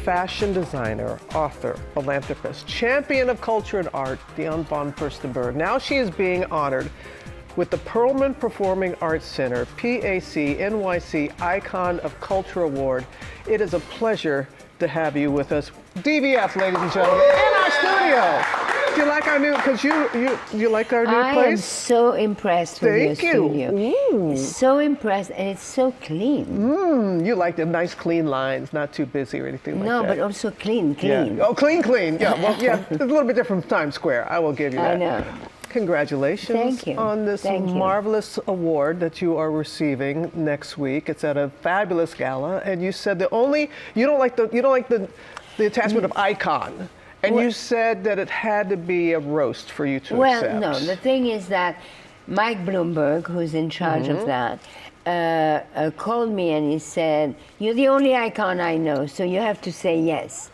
fashion designer, author, philanthropist, champion of culture and art, Diane von Furstenberg. Now she is being honored with the Perelman Performing Arts Center PAC NYC Icon of Culture Award. It is a pleasure to have you with us. DVF, ladies and gentlemen, in our studio. Do you like our new, because you like our new place? I am so impressed with your studio. Ooh. So impressed, and it's so clean. You like the nice clean lines, not too busy or anything like that. No, but also clean. Yeah. Oh, clean. Yeah, well, yeah, it's a little bit different from Times Square. I will give you that. I know. Congratulations Thank you. on this marvelous award that you are receiving next week. It's at a fabulous gala, and you said you don't like the attachment of icon. And you said that it had to be a roast for you to accept. Well, no, the thing is that Mike Bloomberg, who's in charge of that, called me and he said, "You're the only icon I know, so you have to say yes."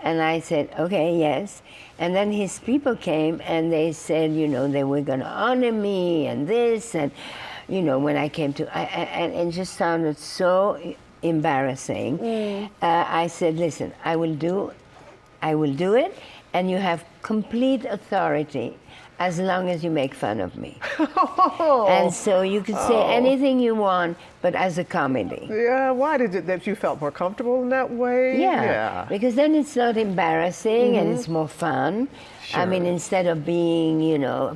And I said, "Okay, yes." And then his people came and they said, they were going to honor me and this, and when I came to, and it just sounded so embarrassing. I said, "Listen, I will do it, and you have complete authority as long as you make fun of me." And so you could say anything you want, but as a comedy. Yeah, why did it that you felt more comfortable in that way? Yeah. Because then it's not embarrassing and it's more fun. Sure. I mean, instead of being,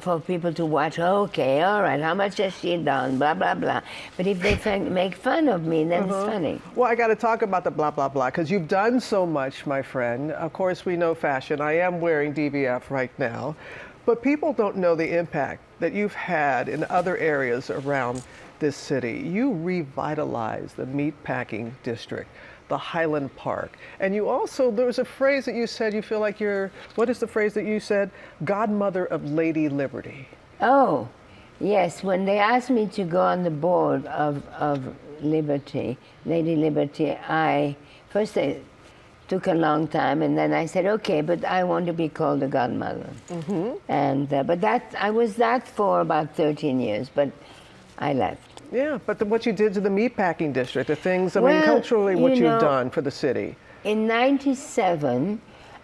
for people to watch, okay, all right, how much has she done, blah, blah, blah. But if they make fun of me, then it's funny. Well, I got to talk about the blah, blah, blah, because you've done so much, my friend. Of course, we know fashion. I am wearing DVF right now. But people don't know the impact that you've had in other areas around this city. You revitalized the meatpacking district, the Highland Park. And you also, there was a phrase that you said, you feel like what is the phrase that you said? Godmother of Lady Liberty. Oh, yes. When they asked me to go on the board of Liberty, Lady Liberty, first they took a long time, and then I said, okay, but I want to be called the godmother. And but I was that for about 13 years, but I left. Yeah, but what you did to the meatpacking district, the things, culturally, what you've done for the city. In '97,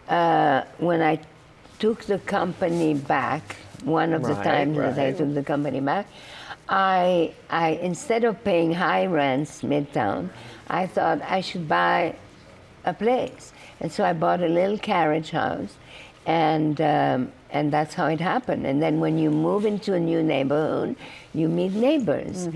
when I took the company back, one of the times that I took the company back, I instead of paying high rents midtown, I thought I should buy a place. And so I bought a little carriage house, and that's how it happened. And then when you move into a new neighborhood, you meet neighbors.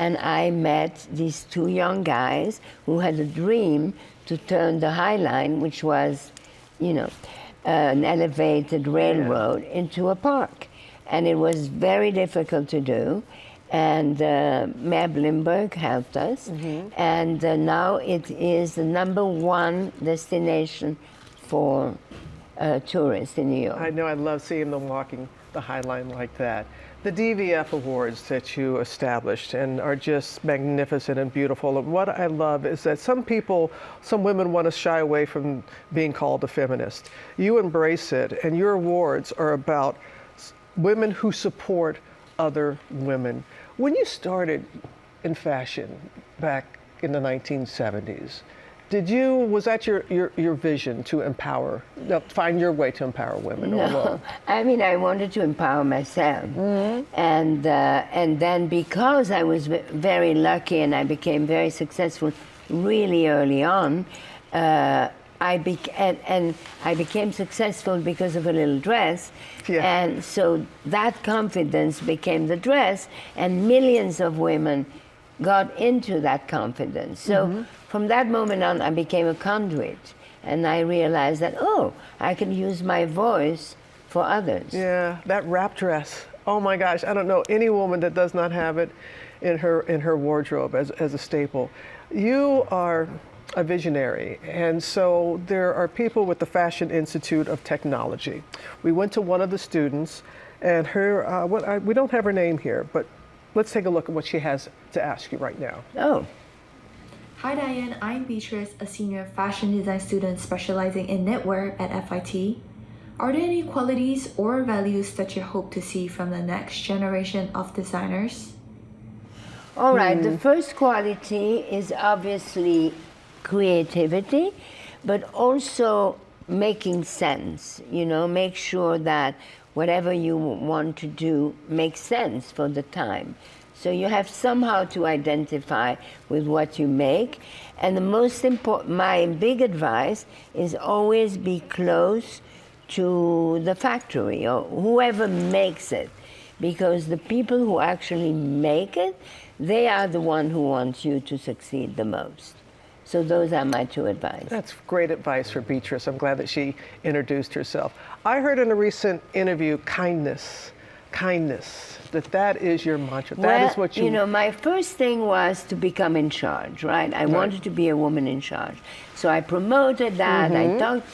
And I met these two young guys who had a dream to turn the High Line, which was, an elevated railroad, into a park. And it was very difficult to do. And Mayor Bloomberg helped us, and now it is the #1 destination for tourists in New York. I know, I love seeing them walking the High Line like that. The DVF Awards that you established and are just magnificent and beautiful. And what I love is that some women want to shy away from being called a feminist. You embrace it, and your awards are about women who support other women. When you started in fashion back in the 1970s, was that your vision to find your way to empower women? No, I mean, I wanted to empower myself. And then because I was very lucky and I became very successful really early on, I became successful because of a little dress, and so that confidence became the dress, and millions of women got into that confidence. So from that moment on, I became a conduit, and I realized that, I can use my voice for others. Yeah, that wrap dress. Oh my gosh, I don't know any woman that does not have it in her wardrobe as a staple. You are a visionary, and so there are people with the Fashion Institute of Technology. We went to one of the students, and we don't have her name here, but let's take a look at what she has to ask you right now. Oh. Hi Diane, I'm Beatrice, a senior fashion design student specializing in knitwear at FIT. Are there any qualities or values that you hope to see from the next generation of designers? All right, the first quality is obviously creativity, but also making sense, make sure that whatever you want to do makes sense for the time. So you have somehow to identify with what you make. And the most important, my big advice is always be close to the factory or whoever makes it, because the people who actually make it, they are the one who wants you to succeed the most. So those are my two advice. That's great advice for Beatrice. I'm glad that she introduced herself. I heard in a recent interview, kindness, that is your mantra. That is what you... my first thing was to become in charge, right? I wanted to be a woman in charge. So I promoted that, I talked,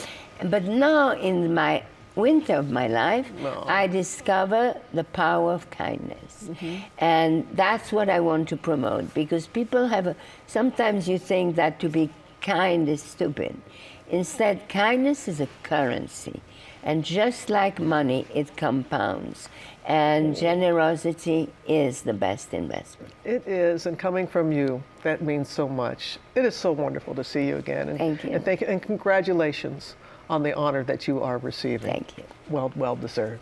but now in my winter of my life, I discover the power of kindness. And that's what I want to promote, because people sometimes you think that to be kind is stupid. Instead, kindness is a currency. And just like money, it compounds. And generosity is the best investment. It is, and coming from you, that means so much. It is so wonderful to see you again. And, thank you. And congratulations on the honor that you are receiving. Thank you. Well deserved.